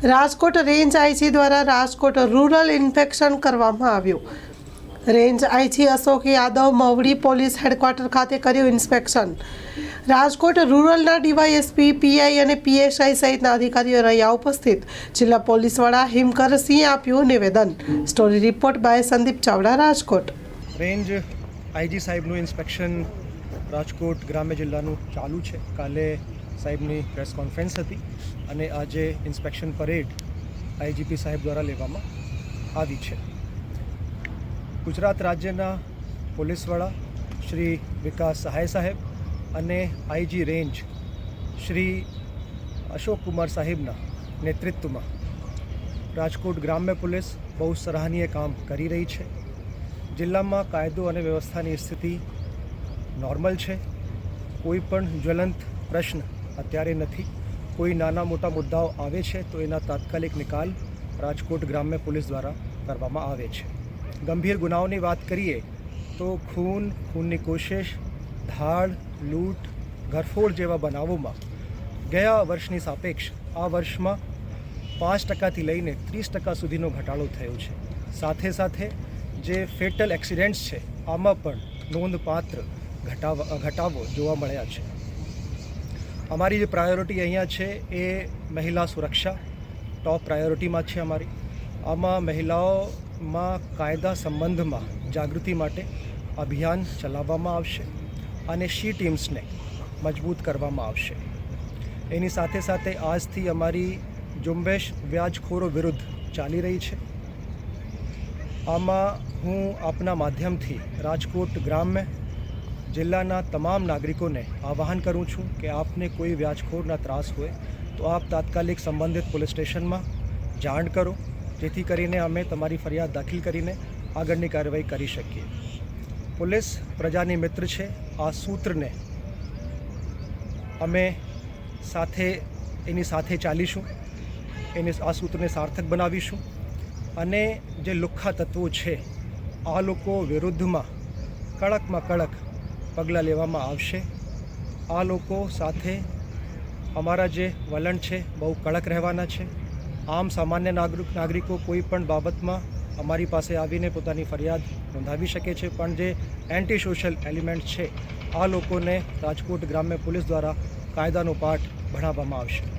Rajkot range IG દ્વારા Rajkot rural inspection કરવામાં આવ્યું। Range IG Ashok Yadav Mavdi police headquarter ખાતે કર્યું ઇન્સ્પેક્શન। રાજકોટ રૂરલના ડીવાયએસપી પીઆઈ અને પીએસઆઈ સહિતના અધિકારીઓ રહ્યા ઉપસ્થિત। જિલ્લા પોલીસ વડા હિમકરસિંહે આપ્યું નિવેદન। Story report by Sandeep Chavda, Rajkot. Range IG સાહેબનું ઇન્સ્પેક્શન રાજકોટ ગ્રામ્ય જિલ્લાનું ચાલુ છે। કાલે સાહેબની પ્રેસ કોન્ફરન્સ હતી અને આજે ઇન્સ્પેક્શન પરેડ આઈજીપી સાહેબ દ્વારા લેવામાં આવી છે। ગુજરાત રાજ્યના પોલીસ વડા શ્રી વિકાસ સહાય સાહેબ અને આઈજી રેન્જ શ્રી અશોક કુમાર સાહેબના નેતૃત્વમાં રાજકોટ ગ્રામ્ય પોલીસ બહુ સરાહનીય કામ કરી રહી છે। જિલ્લામાં કાયદો અને વ્યવસ્થાની સ્થિતિ નોર્મલ છે। કોઈ પણ જ્વલંત પ્રશ્ન અત્યારે નથી। કોઈ નાના મોટા મુદ્દાઓ આવે છે તો એના તાત્કાલિક નિકાલ રાજકોટ ગ્રામ્ય પોલીસ દ્વારા કરવામાં આવે છે। ગંભીર ગુનાઓની વાત કરીએ તો ખૂનની કોશિશ, ધાડ, લૂંટ, ઘરફોડ જેવા બનાવોમાં ગયા વર્ષની સાપેક્ષ આ વર્ષમાં 5%થી લઈને 30% સુધીનો ઘટાડો થયો છે। સાથે સાથે જે ફેટલ એક્સિડન્ટ્સ છે આમાં પણ નોંધપાત્ર ઘટાડો જોવા મળ્યા છે। અમારી જે પ્રાયોરિટી અહીંયા છે એ મહિલા સુરક્ષા ટોપ પ્રાયોરિટીમાં છે અમારી। આમાં મહિલાઓમાં કાયદા સંબંધમાં જાગૃતિ માટે અભિયાન ચલાવવામાં આવશે અને શી ટીમ્સને મજબૂત કરવામાં આવશે। એની સાથે સાથે આજથી અમારી ઝુંબેશ વ્યાજખોરો વિરુદ્ધ ચાલી રહી છે। આમાં હું આપના માધ્યમથી રાજકોટ ગ્રામ્ય જિલ્લાના તમામ નાગરિકોને આહ્વાન કરું છું કે આપને કોઈ વ્યાજખોરના ત્રાસ હોય તો આપ તાત્કાલિક સંબંધિત પોલીસ સ્ટેશનમાં જાણ કરો, જેથી કરીને અમે તમારી ફરિયાદ દાખલ કરીને આગળની કાર્યવાહી કરી શકીએ। પોલીસ પ્રજાની મિત્ર છે। આ સૂત્રને અમે એની સાથે ચાલીશું, આ સૂત્રને સાર્થક બનાવીશું અને જે લુખ્ખા તત્વો છે આ લોકો વિરુદ્ધમાં કડકમાં કડક પગલાં લેવામાં આવશે। આ લોકો સાથે અમારા જે વલણ છે બહુ કડક રહેવાના છે। આમ સામાન્ય નાગરિકો કોઈ પણ બાબતમાં અમારી પાસે આવીને પોતાની ફરિયાદ નોંધાવી શકે છે, પણ જે એન્ટી સોશિયલ એલિમેન્ટ છે આ લોકોને રાજકોટ ગ્રામ્ય પોલીસ દ્વારા કાયદાનો પાઠ ભણાવવામાં આવશે।